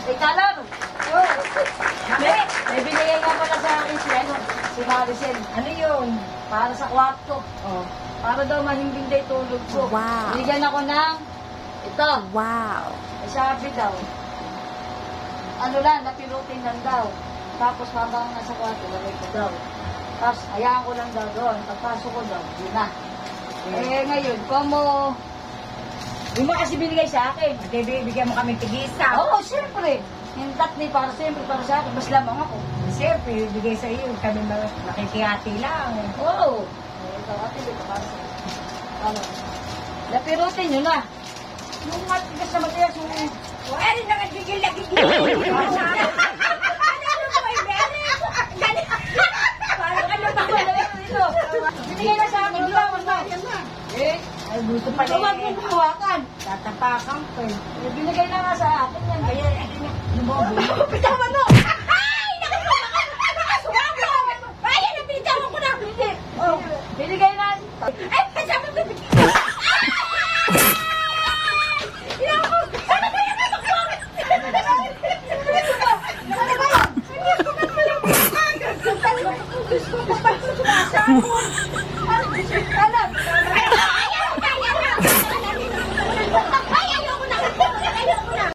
Eh, kala mo. May binigay nga pala sa akin si Maricel. Ano yun? Para sa kwarto. Oh. Para daw mahimbing day tulog ko. Wow. Binigyan ako ng ito. Wow. Eh, sabi daw, ano lang, napilutin lang daw. Tapos habang nasa kwarto, lagay ko daw. Tapos hayaan ko lang daw doon. Pagpasok ko daw, yun na. Eh ngayon, como Yung mo kasi binigay sa akin. Bigyan mo kami tigisa. oo, siyempre. Yung tatli para siyempre, para sa akin. Mas lamang ako. Siyempre, bigay sa iyo. Kami nakikihati lang. Oo. Eh, ito, ate, dito para sa ano. Napirutin nyo na. Yung matigas na matigas, yung... Wala na nga gigil-gigil. Parang ano ba? Ito. Binigay na sa akin. Bitawan na. Eh, Ay, gusto pa ito wag mong hawakan. Tatapakan ko eh. Eh, binigay na nga sa akin yan. Ayan, lumobo. Bitawan mo! Ay! Nakasumama! Ayan, napitawan ko na! Oh, binigay na. Ay, kasama ko!